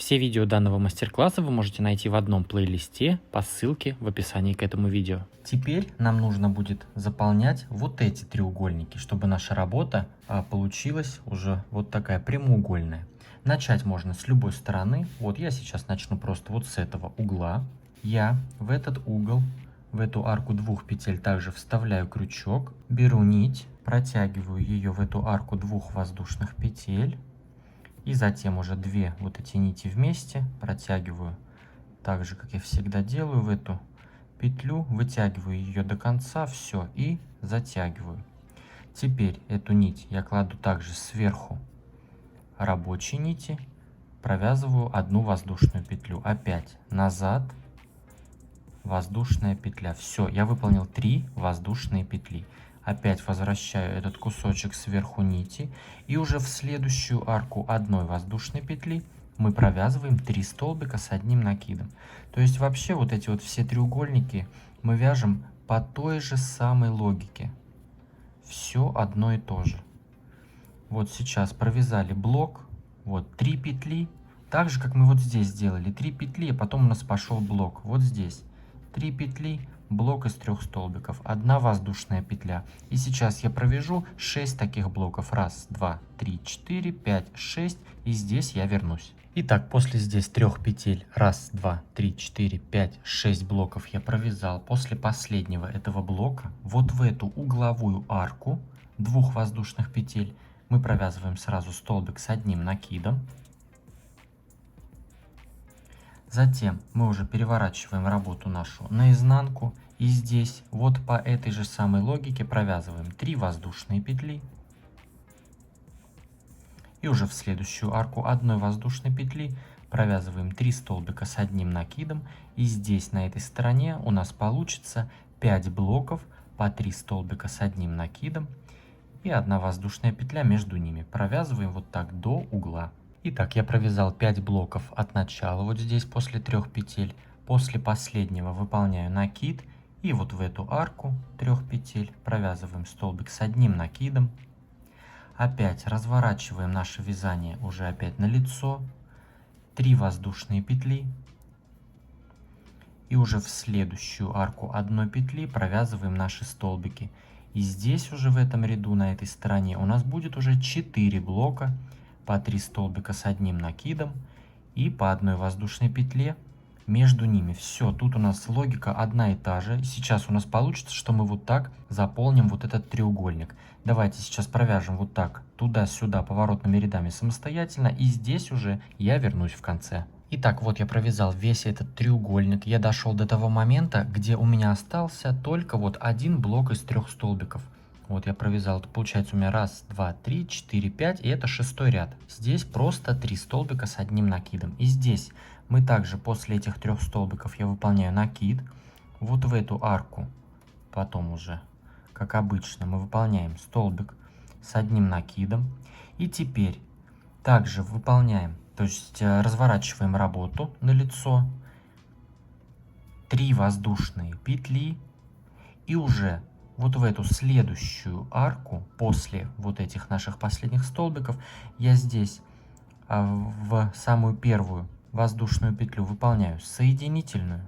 Все видео данного мастер-класса вы можете найти в одном плейлисте по ссылке в описании к этому видео. Теперь нам нужно будет заполнять вот эти треугольники, чтобы наша работа получилась уже вот такая прямоугольная. Начать можно с любой стороны. Вот я сейчас начну просто вот с этого угла. Я в этот угол, в эту арку двух петель также вставляю крючок, беру нить, протягиваю ее в эту арку двух воздушных петель. И затем уже две вот эти нити вместе протягиваю, так же, как я всегда делаю, в эту петлю, вытягиваю ее до конца, все, и затягиваю. Теперь эту нить я кладу также сверху рабочей нити, провязываю одну воздушную петлю. Опять назад, воздушная петля. Все, я выполнил 3 воздушные петли. Опять возвращаю этот кусочек сверху нити, и уже в следующую арку одной воздушной петли мы провязываем 3 столбика с одним накидом. То есть вообще вот эти вот все треугольники мы вяжем по той же самой логике. Все одно и то же. Вот сейчас провязали блок, вот 3 петли, так же как мы вот здесь сделали 3 петли, а потом у нас пошел блок. Вот здесь 3 петли, блок из 3 столбиков, 1 воздушная петля. И сейчас я провяжу 6 таких блоков. 1, 2, 3, 4, 5, 6. И здесь я вернусь. Итак, после здесь 3 петель, 1, 2, 3, 4, 5, 6 блоков я провязал. После последнего этого блока вот в эту угловую арку 2 воздушных петель мы провязываем сразу столбик с одним накидом. Затем мы уже переворачиваем работу нашу наизнанку. И здесь вот по этой же самой логике провязываем 3 воздушные петли. И уже в следующую арку одной воздушной петли провязываем 3 столбика с одним накидом. И здесь на этой стороне у нас получится 5 блоков по 3 столбика с одним накидом. И 1 воздушная петля между ними. Провязываем вот так до угла. Итак, я провязал 5 блоков от начала, вот здесь после 3 петель. После последнего выполняю накид. И вот в эту арку 3 петель провязываем столбик с одним накидом. Опять разворачиваем наше вязание уже опять на лицо. 3 воздушные петли. И уже в следующую арку одной петли провязываем наши столбики. И здесь уже в этом ряду, на этой стороне, у нас будет уже 4 блока по 3 столбика с одним накидом и по одной воздушной петле между ними. Все, тут у нас логика одна и та же. Сейчас у нас получится, что мы вот так заполним вот этот треугольник. Давайте сейчас провяжем вот так туда-сюда поворотными рядами самостоятельно, и здесь уже я вернусь в конце. Итак, вот я провязал весь этот треугольник. Я дошел до того момента, где у меня остался только вот один блок из 3 столбиков. Вот я провязал, это получается у меня 1, 2, 3, 4, 5, и это 6-й ряд. Здесь просто 3 столбика с одним накидом. И здесь мы также после этих 3 столбиков я выполняю накид. Вот в эту арку потом уже, как обычно, мы выполняем столбик с одним накидом. И теперь также выполняем, то есть разворачиваем работу на лицо. 3 воздушные петли. И уже вот в эту следующую арку, после вот этих наших последних столбиков, я здесь в самую первую воздушную петлю выполняю соединительную.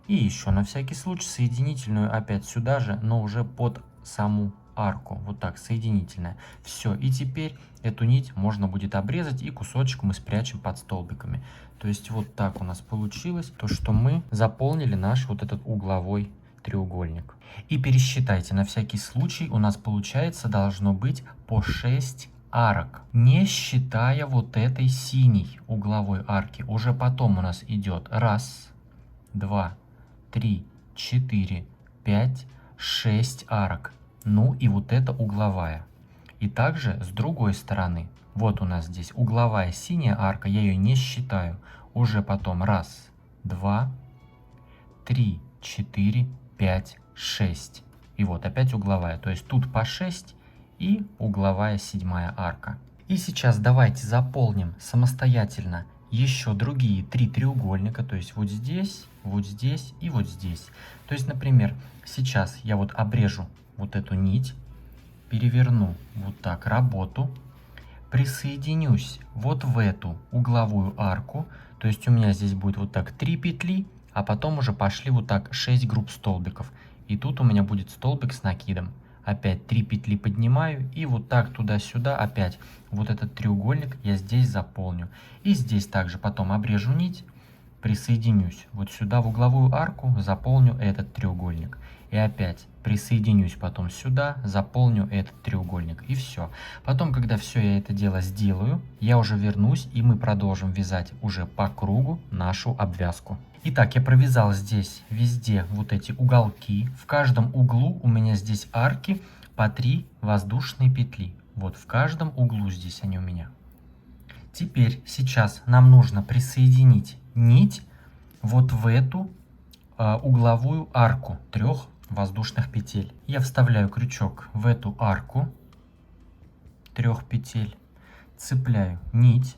И еще на всякий случай соединительную опять сюда же, но уже под саму арку. Вот так, соединительная. Все, и теперь эту нить можно будет обрезать, и кусочек мы спрячем под столбиками. То есть вот так у нас получилось, то что мы заполнили наш вот этот угловой треугольник. И пересчитайте, на всякий случай у нас получается должно быть по 6 арок, не считая вот этой синей угловой арки. Уже потом у нас идет 1, 2, 3, 4, 5, 6 арок. Ну и вот эта угловая. И также с другой стороны. Вот у нас здесь угловая синяя арка, я ее не считаю. Уже потом 1, 2, 3, 4, 5, 6. И вот опять угловая. То есть тут по 6 и угловая 7-я арка. И сейчас давайте заполним самостоятельно еще другие 3 треугольника. То есть вот здесь и вот здесь. То есть, например, сейчас я вот обрежу вот эту нить, переверну вот так работу, присоединюсь вот в эту угловую арку, то есть у меня здесь будет вот так 3 петли, а потом уже пошли вот так 6 групп столбиков. И тут у меня будет столбик с накидом. Опять 3 петли поднимаю и вот так туда-сюда опять вот этот треугольник я здесь заполню. И здесь также потом обрежу нить, присоединюсь вот сюда в угловую арку, заполню этот треугольник. И опять присоединюсь потом сюда, заполню этот треугольник. И все. Потом, когда все я это дело сделаю, я уже вернусь, и мы продолжим вязать уже по кругу нашу обвязку. Итак, я провязал здесь везде вот эти уголки. В каждом углу у меня здесь арки по 3 воздушные петли. Вот в каждом углу здесь они у меня. Теперь сейчас нам нужно присоединить нить вот в эту угловую арку 3 воздушных петель. Я вставляю крючок в эту арку 3 петель, цепляю нить,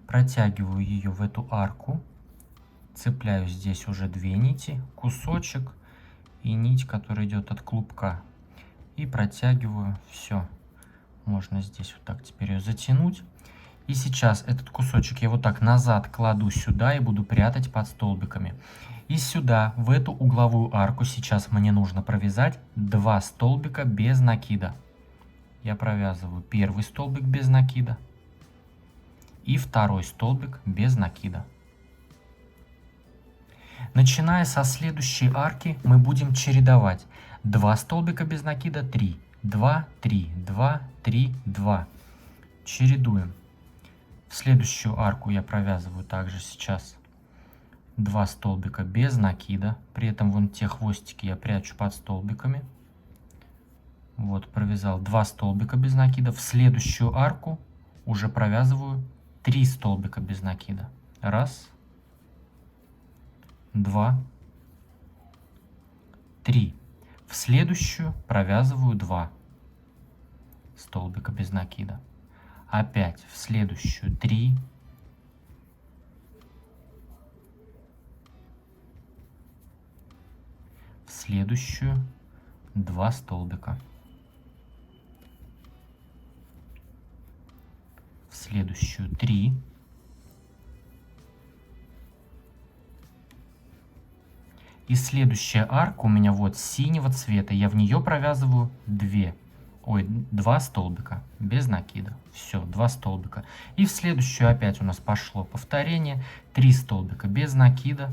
протягиваю ее в эту арку, цепляю здесь уже 2 нити, кусочек и нить, которая идет от клубка, и протягиваю. Все, можно здесь вот так теперь ее затянуть. И сейчас этот кусочек я вот так назад кладу сюда и буду прятать под столбиками. И сюда, в эту угловую арку, сейчас мне нужно провязать 2 столбика без накида. Я провязываю первый столбик без накида и второй столбик без накида. Начиная со следующей арки мы будем чередовать 2 столбика без накида, 3, 2, 3, 2, 3, 2. Чередуем. В следующую арку я провязываю также сейчас 2 столбика без накида. При этом вон те хвостики я прячу под столбиками. Вот, провязал 2 столбика без накида. В следующую арку уже провязываю 3 столбика без накида. Раз, 2, 3. В следующую провязываю 2 столбика без накида. Опять в следующую 3. В следующую 2 столбика. В следующую 3. И следующая арка у меня вот синего цвета. Я в нее провязываю 2 столбика без накида. Все, 2 столбика. И в следующую опять у нас пошло повторение. 3 столбика без накида.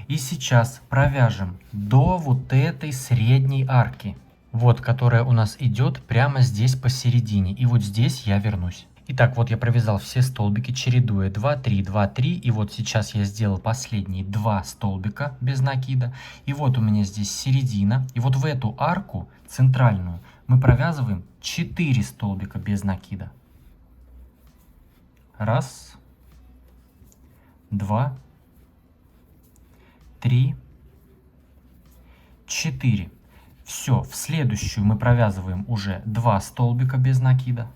И сейчас провяжем до вот этой средней арки. Вот, которая у нас идет прямо здесь посередине. И вот здесь я вернусь. Итак, вот я провязал все столбики, чередуя 2, 3, 2, 3. И вот сейчас я сделал последние 2 столбика без накида. И вот у меня здесь середина. И вот в эту арку центральную мы провязываем 4 столбика без накида. Раз, 2, 3, 4. Все, в следующую мы провязываем уже 2 столбика без накида.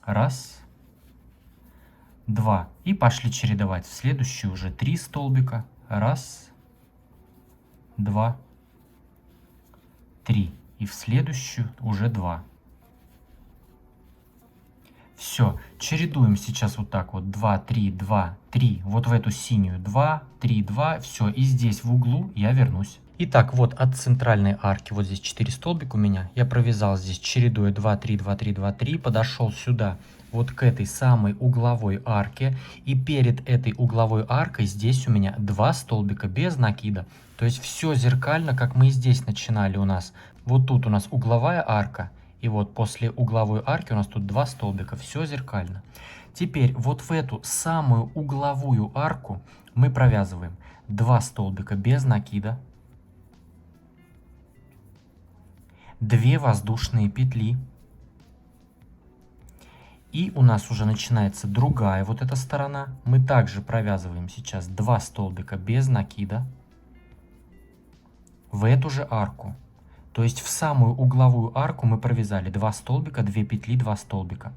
Раз, 2. И пошли чередовать. В следующую уже 3 столбика. Раз, 2, 3. И в следующую уже 2. Все, чередуем сейчас вот так вот 2, 3, 2, 3. Вот в эту синюю 2, 3, 2. Все, и здесь в углу я вернусь. Итак, вот от центральной арки, вот здесь 4 столбика у меня. Я провязал здесь, чередуя 2, 3, 2, 3, 2, 3. Подошел сюда, вот к этой самой угловой арке. И перед этой угловой аркой здесь у меня 2 столбика без накида. То есть все зеркально, как мы и здесь начинали у нас. Вот тут у нас угловая арка. И вот после угловой арки у нас тут 2 столбика. Все зеркально. Теперь вот в эту самую угловую арку мы провязываем 2 столбика без накида. 2 воздушные петли. И у нас уже начинается другая вот эта сторона. Мы также провязываем сейчас 2 столбика без накида в эту же арку. То есть в самую угловую арку мы провязали 2 столбика, 2 петли, 2 столбика.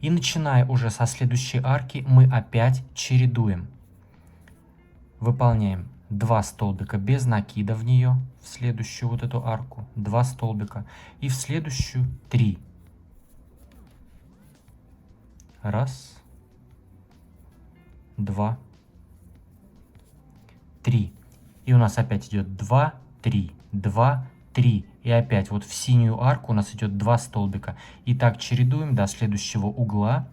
И начиная уже со следующей арки мы опять чередуем. Выполняем 2 столбика без накида в нее, в следующую вот эту арку, 2 столбика, и в следующую 3. Раз, 2, 3. И у нас опять идет 2, 3, 2, 3. И опять вот в синюю арку у нас идет 2 столбика. И так чередуем до следующего угла.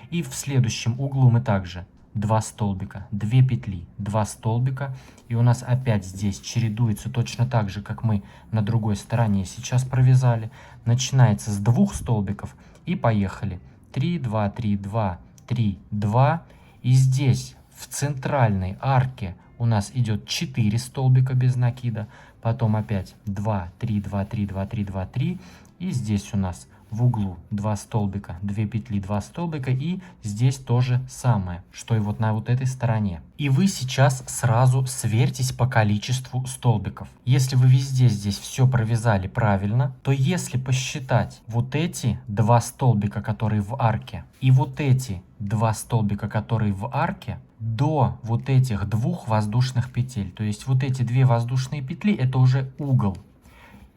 И в следующем углу мы также 2 столбика, 2 петли, 2 столбика. И у нас опять здесь чередуется точно так же, как мы на другой стороне сейчас провязали. Начинается с 2 столбиков и поехали. 3, 2, 3, 2, 3, 2. И здесь в центральной арке у нас идет 4 столбика без накида. Потом опять 2, 3, 2, 3, 2, 3, 2, 3. И здесь у нас в углу 2 столбика, 2 петли, 2 столбика, и здесь то же самое, что и вот на вот этой стороне. И вы сейчас сразу сверьтесь по количеству столбиков. Если вы везде здесь все провязали правильно, то если посчитать вот эти 2 столбика, которые в арке, и вот эти 2 столбика, которые в арке, до вот этих 2 воздушных петель, то есть вот эти 2 воздушные петли, это уже угол.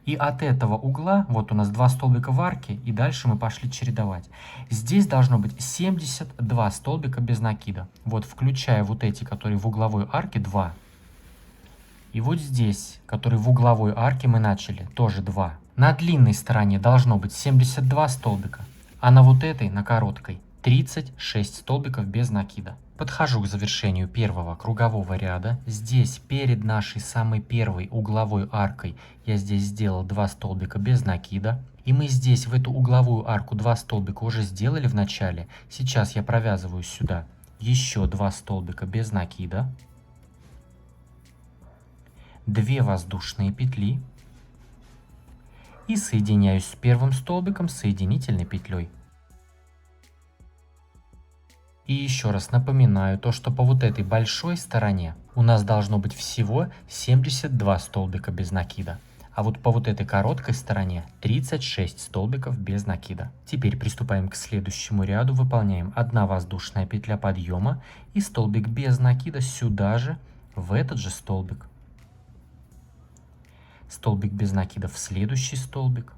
И от этого угла, вот у нас 2 столбика в арке, и дальше мы пошли чередовать. Здесь должно быть 72 столбика без накида. Вот включая вот эти, которые в угловой арке, 2. И вот здесь, которые в угловой арке мы начали, тоже 2. На длинной стороне должно быть 72 столбика, а на вот этой, на короткой, 36 столбиков без накида. Подхожу к завершению первого кругового ряда. Здесь перед нашей самой первой угловой аркой я здесь сделал 2 столбика без накида. И мы здесь в эту угловую арку 2 столбика уже сделали в начале. Сейчас я провязываю сюда еще 2 столбика без накида. 2 воздушные петли. И соединяюсь с первым столбиком соединительной петлей. И еще раз напоминаю то, что по вот этой большой стороне у нас должно быть всего 72 столбика без накида. А вот по вот этой короткой стороне 36 столбиков без накида. Теперь приступаем к следующему ряду. Выполняем 1 воздушная петля подъема и столбик без накида сюда же, в этот же столбик. Столбик без накида в следующий столбик.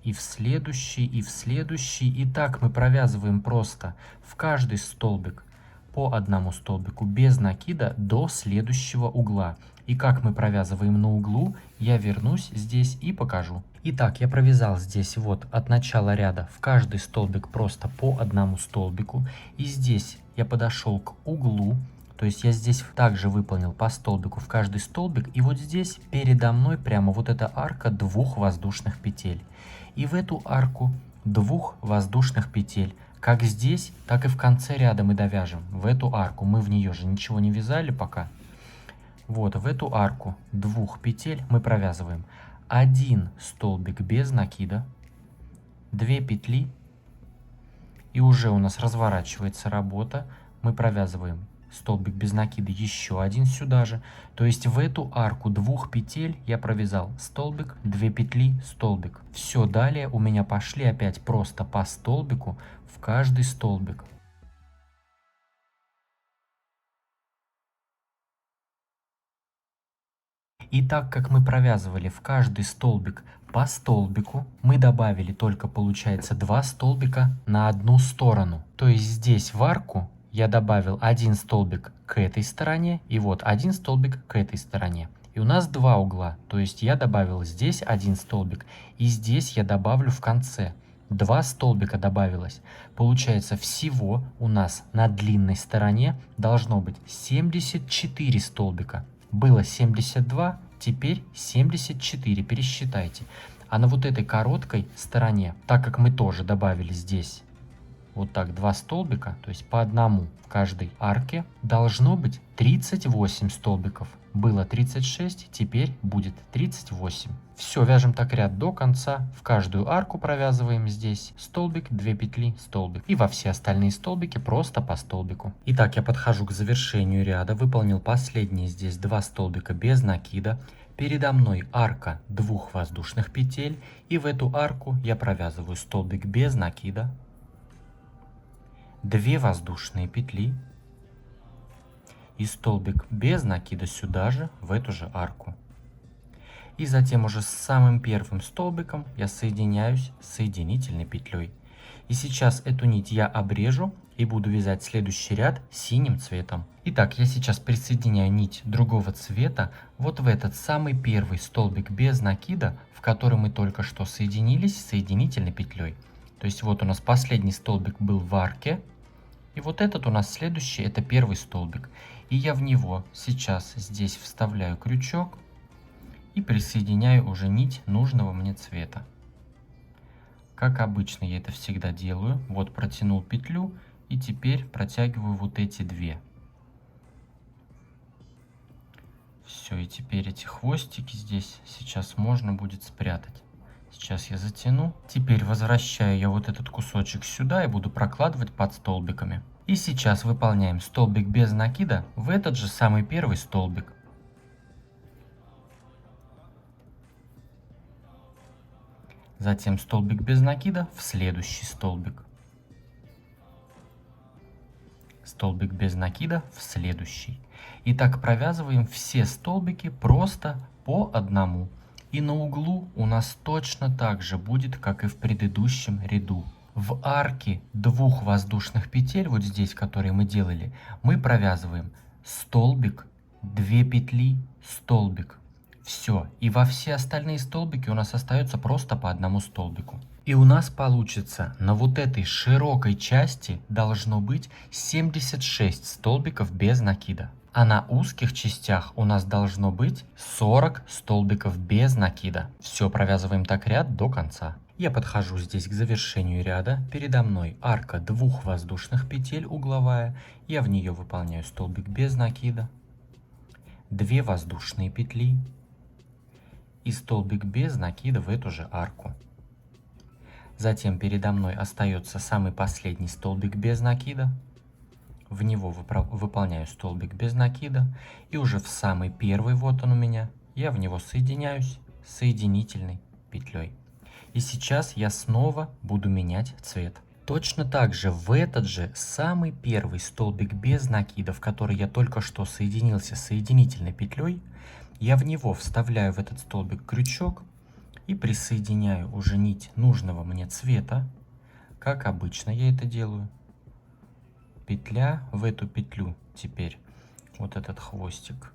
И в следующий, и в следующий. И так мы провязываем просто в каждый столбик по 1 столбику без накида до следующего угла. И как мы провязываем на углу, я вернусь здесь и покажу. Итак, я провязал здесь вот от начала ряда в каждый столбик просто по 1 столбику. И здесь я подошел к углу. То есть я здесь также выполнил по столбику в каждый столбик. И вот здесь передо мной прямо вот эта арка 2 воздушных петель. И в эту арку 2 воздушных петель. Как здесь, так и в конце ряда мы довяжем. В эту арку мы в нее же ничего не вязали пока. Вот в эту арку 2 петель мы провязываем 1 столбик без накида, 2 петли. И уже у нас разворачивается работа. Мы провязываем столбик без накида еще 1 сюда же. То есть в эту арку 2 петель я провязал столбик, 2 петли, столбик. Все, далее у меня пошли опять просто по столбику в каждый столбик. И так как мы провязывали в каждый столбик по столбику, мы добавили только, получается, 2 столбика на одну сторону. То есть здесь в арку я добавил 1 столбик к этой стороне и вот 1 столбик к этой стороне. И у нас 2 угла, то есть я добавил здесь 1 столбик и здесь я добавлю в конце. 2 столбика добавилось. Получается, всего у нас на длинной стороне должно быть 74 столбика. Было 72, теперь 74, пересчитайте. А на вот этой короткой стороне, так как мы тоже добавили здесь вот так 2 столбика, то есть по 1 в каждой арке, должно быть 38 столбиков. Было 36, теперь будет 38. Все, вяжем так ряд до конца. В каждую арку провязываем здесь столбик, 2 петли, столбик. И во все остальные столбики просто по столбику. Итак, я подхожу к завершению ряда. Выполнил последние здесь 2 столбика без накида. Передо мной арка 2 воздушных петель. И в эту арку я провязываю столбик без накида, 2 воздушные петли и столбик без накида сюда же, в эту же арку. И затем уже с самым первым столбиком я соединяюсь соединительной петлей. И сейчас эту нить я обрежу и буду вязать следующий ряд синим цветом. Итак, я сейчас присоединяю нить другого цвета вот в этот самый первый столбик без накида, в который мы только что соединились соединительной петлей. То есть вот у нас последний столбик был в арке, и вот этот у нас следующий, это первый столбик. И я в него сейчас здесь вставляю крючок и присоединяю уже нить нужного мне цвета. Как обычно я это всегда делаю. Вот протянул петлю и теперь протягиваю вот эти две. Все, и теперь эти хвостики здесь сейчас можно будет спрятать. Сейчас я затяну. Теперь возвращаю я вот этот кусочек сюда и буду прокладывать под столбиками. И сейчас выполняем столбик без накида в этот же самый первый столбик. Затем столбик без накида в следующий столбик. Столбик без накида в следующий. И так провязываем все столбики просто по одному. И на углу у нас точно так же будет, как и в предыдущем ряду. В арке двух воздушных петель, вот здесь, которые мы делали, мы провязываем столбик, 2 петли, столбик. Все. И во все остальные столбики у нас остается просто по одному столбику. И у нас получится на вот этой широкой части должно быть 76 столбиков без накида. А на узких частях у нас должно быть 40 столбиков без накида. Все, провязываем так ряд до конца. Я подхожу здесь к завершению ряда. Передо мной арка двух воздушных петель угловая. Я в нее выполняю столбик без накида, 2 воздушные петли и столбик без накида в эту же арку. Затем передо мной остается самый последний столбик без накида. В него выполняю столбик без накида. И уже в самый первый, вот он у меня, я в него соединяюсь соединительной петлей. И сейчас я снова буду менять цвет. Точно так же в этот же самый первый столбик без накида, в который я только что соединился соединительной петлей, я в него вставляю в этот столбик крючок и присоединяю уже нить нужного мне цвета. Как обычно я это делаю. Петля в эту петлю теперь вот этот хвостик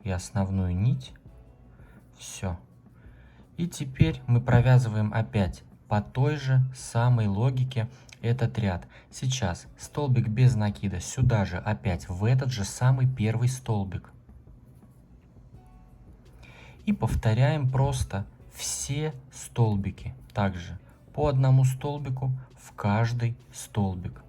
и основную нить. Все. И теперь мы провязываем опять по той же самой логике этот ряд. Сейчас столбик без накида сюда же опять в этот же самый первый столбик. И повторяем просто все столбики. Также по одному столбику в каждый столбик.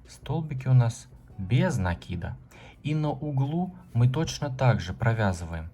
Столбики у нас без накида. И на углу мы точно так же провязываем.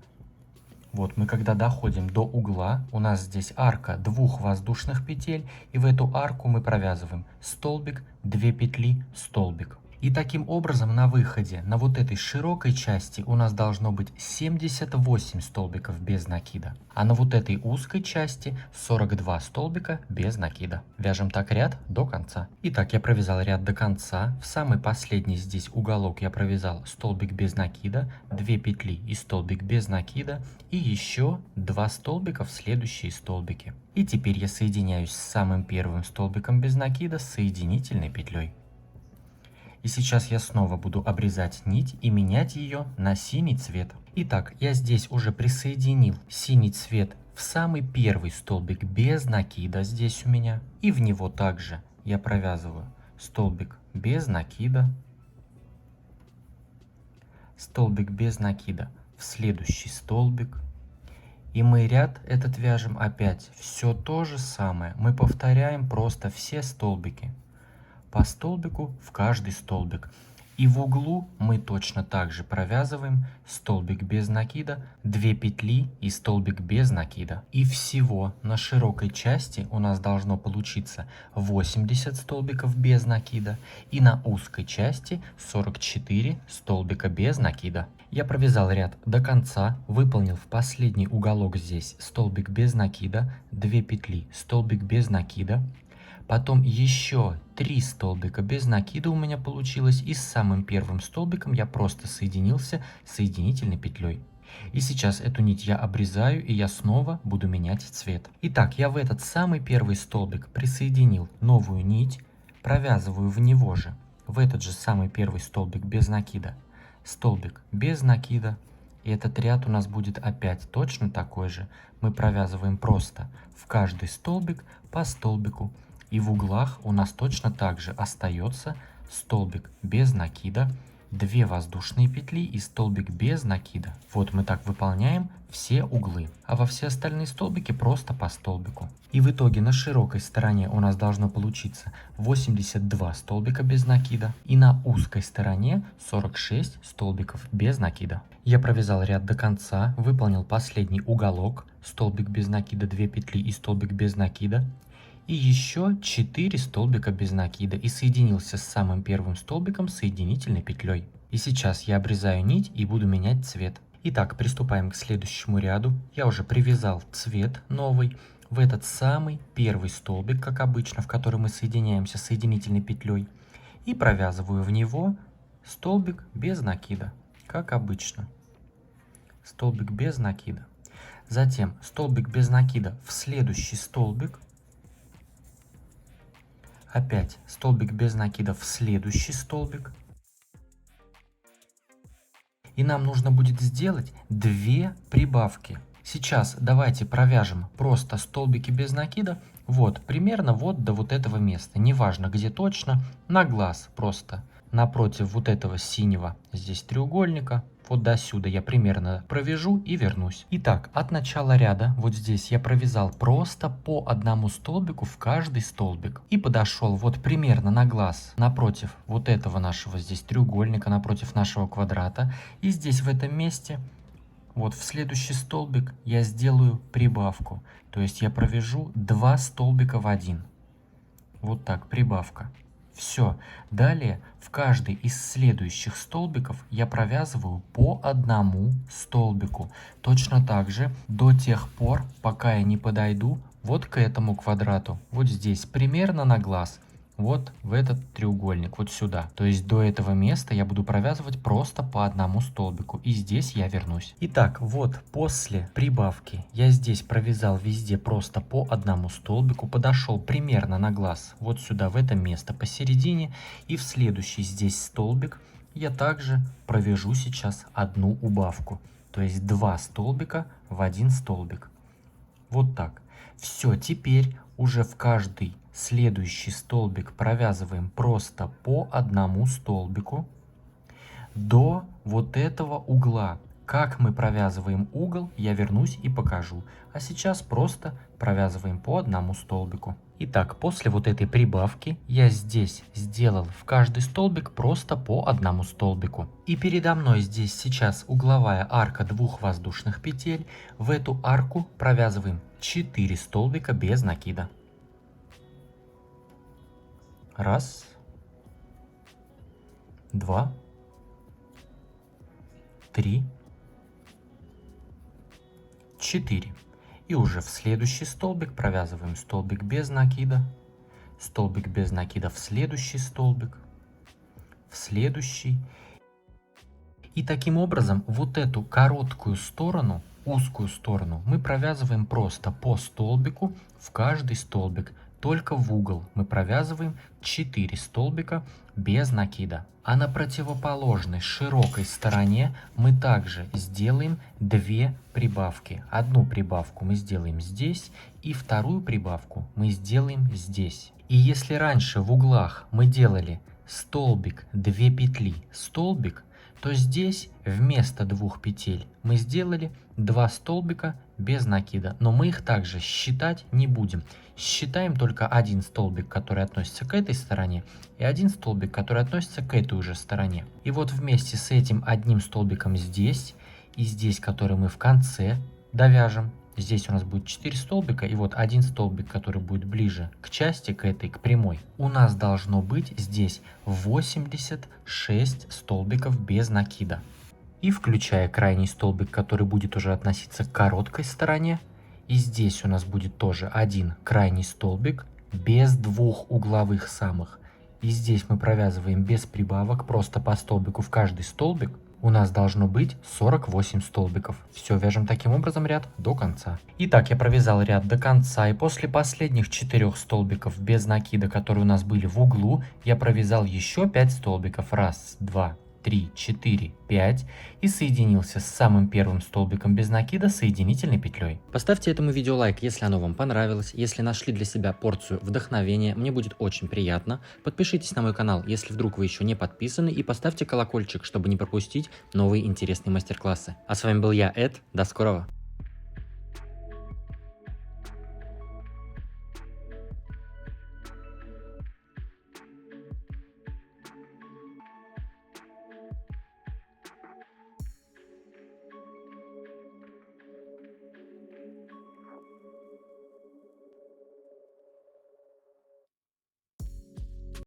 Вот мы когда доходим до угла, у нас здесь арка двух воздушных петель. И в эту арку мы провязываем столбик, 2 петли, столбик. И таким образом на выходе, на вот этой широкой части у нас должно быть 78 столбиков без накида. А на вот этой узкой части 42 столбика без накида. Вяжем так ряд до конца. Итак, я провязал ряд до конца. В самый последний здесь уголок я провязал столбик без накида, 2 петли и столбик без накида. И еще 2 столбика в следующие столбики. И теперь я соединяюсь с самым первым столбиком без накида соединительной петлей. И сейчас я снова буду обрезать нить и менять ее на синий цвет. Итак, я здесь уже присоединил синий цвет в самый первый столбик без накида здесь у меня. И в него также я провязываю столбик без накида, столбик без накида в следующий столбик. И мы ряд этот вяжем опять все то же самое. Мы повторяем просто все столбики. По столбику в каждый столбик. И в углу мы точно так же провязываем столбик без накида, 2 петли и столбик без накида. И всего на широкой части у нас должно получиться 80 столбиков без накида и на узкой части 44 столбика без накида. Я провязал ряд до конца, выполнил в последний уголок здесь столбик без накида, 2 петли, столбик без накида. Потом еще 3 столбика без накида у меня получилось. И с самым первым столбиком я просто соединился соединительной петлей. И сейчас эту нить я обрезаю, и я снова буду менять цвет. Итак, я в этот самый первый столбик присоединил новую нить, провязываю в него же, в этот же самый первый столбик без накида, столбик без накида. И этот ряд у нас будет опять точно такой же. Мы провязываем просто в каждый столбик по столбику. И в углах у нас точно так же остается столбик без накида, 2 воздушные петли и столбик без накида. Вот мы так выполняем все углы, а во все остальные столбики просто по столбику. И в итоге на широкой стороне у нас должно получиться 82 столбика без накида и на узкой стороне 46 столбиков без накида. Я провязал ряд до конца, выполнил последний уголок, столбик без накида, 2 петли и столбик без накида. И еще 4 столбика без накида и соединился с самым первым столбиком соединительной петлей. И сейчас я обрезаю нить и буду менять цвет. Итак, приступаем к следующему ряду. Я уже привязал цвет новый в этот самый первый столбик, как обычно, в который мы соединяемся соединительной петлей. И провязываю в него столбик без накида, как обычно. Столбик без накида. Затем столбик без накида в следующий столбик. Опять столбик без накида в следующий столбик. И нам нужно будет сделать 2 прибавки. Сейчас давайте провяжем просто столбики без накида. Вот, примерно вот до вот этого места. Неважно где точно, на глаз просто. Напротив вот этого синего здесь треугольника. Вот до сюда я примерно провяжу и вернусь. Итак, от начала ряда вот здесь я провязал просто по одному столбику в каждый столбик. И подошел вот примерно на глаз напротив вот этого нашего здесь треугольника, напротив нашего квадрата. И здесь в этом месте, вот в следующий столбик я сделаю прибавку. То есть я провяжу 2 столбика в один. Вот так, прибавка. Все. Далее в каждый из следующих столбиков я провязываю по одному столбику. Точно так же до тех пор, пока я не подойду вот к этому квадрату. Вот здесь, примерно на глаз. Вот в этот треугольник, вот сюда. То есть до этого места я буду провязывать просто по одному столбику. И здесь я вернусь. Итак, вот после прибавки я здесь провязал везде просто по одному столбику. Подошел примерно на глаз вот сюда, в это место посередине. И в следующий здесь столбик я также провяжу сейчас одну убавку. То есть 2 столбика в один столбик. Вот так. Все, теперь уже в каждый следующий столбик провязываем просто по одному столбику до вот этого угла. Как мы провязываем угол, я вернусь и покажу. А сейчас просто провязываем по одному столбику. Итак, после вот этой прибавки я здесь сделал в каждый столбик просто по одному столбику. И передо мной здесь сейчас угловая арка 2 воздушных петель. В эту арку провязываем 4 столбика без накида. Раз, 2, 3, 4. И уже в следующий столбик провязываем столбик без накида, столбик без накида в следующий столбик, в следующий. И таким образом вот эту короткую сторону, узкую сторону, мы провязываем просто по столбику в каждый столбик. Только в угол мы провязываем 4 столбика без накида. А на противоположной широкой стороне мы также сделаем 2 прибавки. Одну прибавку мы сделаем здесь, и вторую прибавку мы сделаем здесь. И если раньше в углах мы делали столбик, 2 петли, столбик, то здесь вместо 2 петель мы сделали 2 столбика без накида. Но мы их также считать не будем. Считаем только один столбик, который относится к этой стороне, и один столбик, который относится к этой уже стороне. И вот вместе с этим одним столбиком здесь и здесь, который мы в конце довяжем, здесь у нас будет 4 столбика, и вот один столбик, который будет ближе к части, к этой, к прямой. У нас должно быть здесь 86 столбиков без накида. И включая крайний столбик, который будет уже относиться к короткой стороне. И здесь у нас будет тоже один крайний столбик, без двух угловых самых. И здесь мы провязываем без прибавок, просто по столбику в каждый столбик. У нас должно быть 48 столбиков. Все вяжем таким образом ряд до конца. Итак, я провязал ряд до конца, и после последних 4 столбиков без накида, которые у нас были в углу, я провязал еще 5 столбиков. Раз, два, 3, 4, 5 и соединился с самым первым столбиком без накида соединительной петлей. Поставьте этому видео лайк, если оно вам понравилось, если нашли для себя порцию вдохновения, мне будет очень приятно. Подпишитесь на мой канал, если вдруг вы еще не подписаны, и поставьте колокольчик, чтобы не пропустить новые интересные мастер-классы. А с вами был я, Эд, до скорого!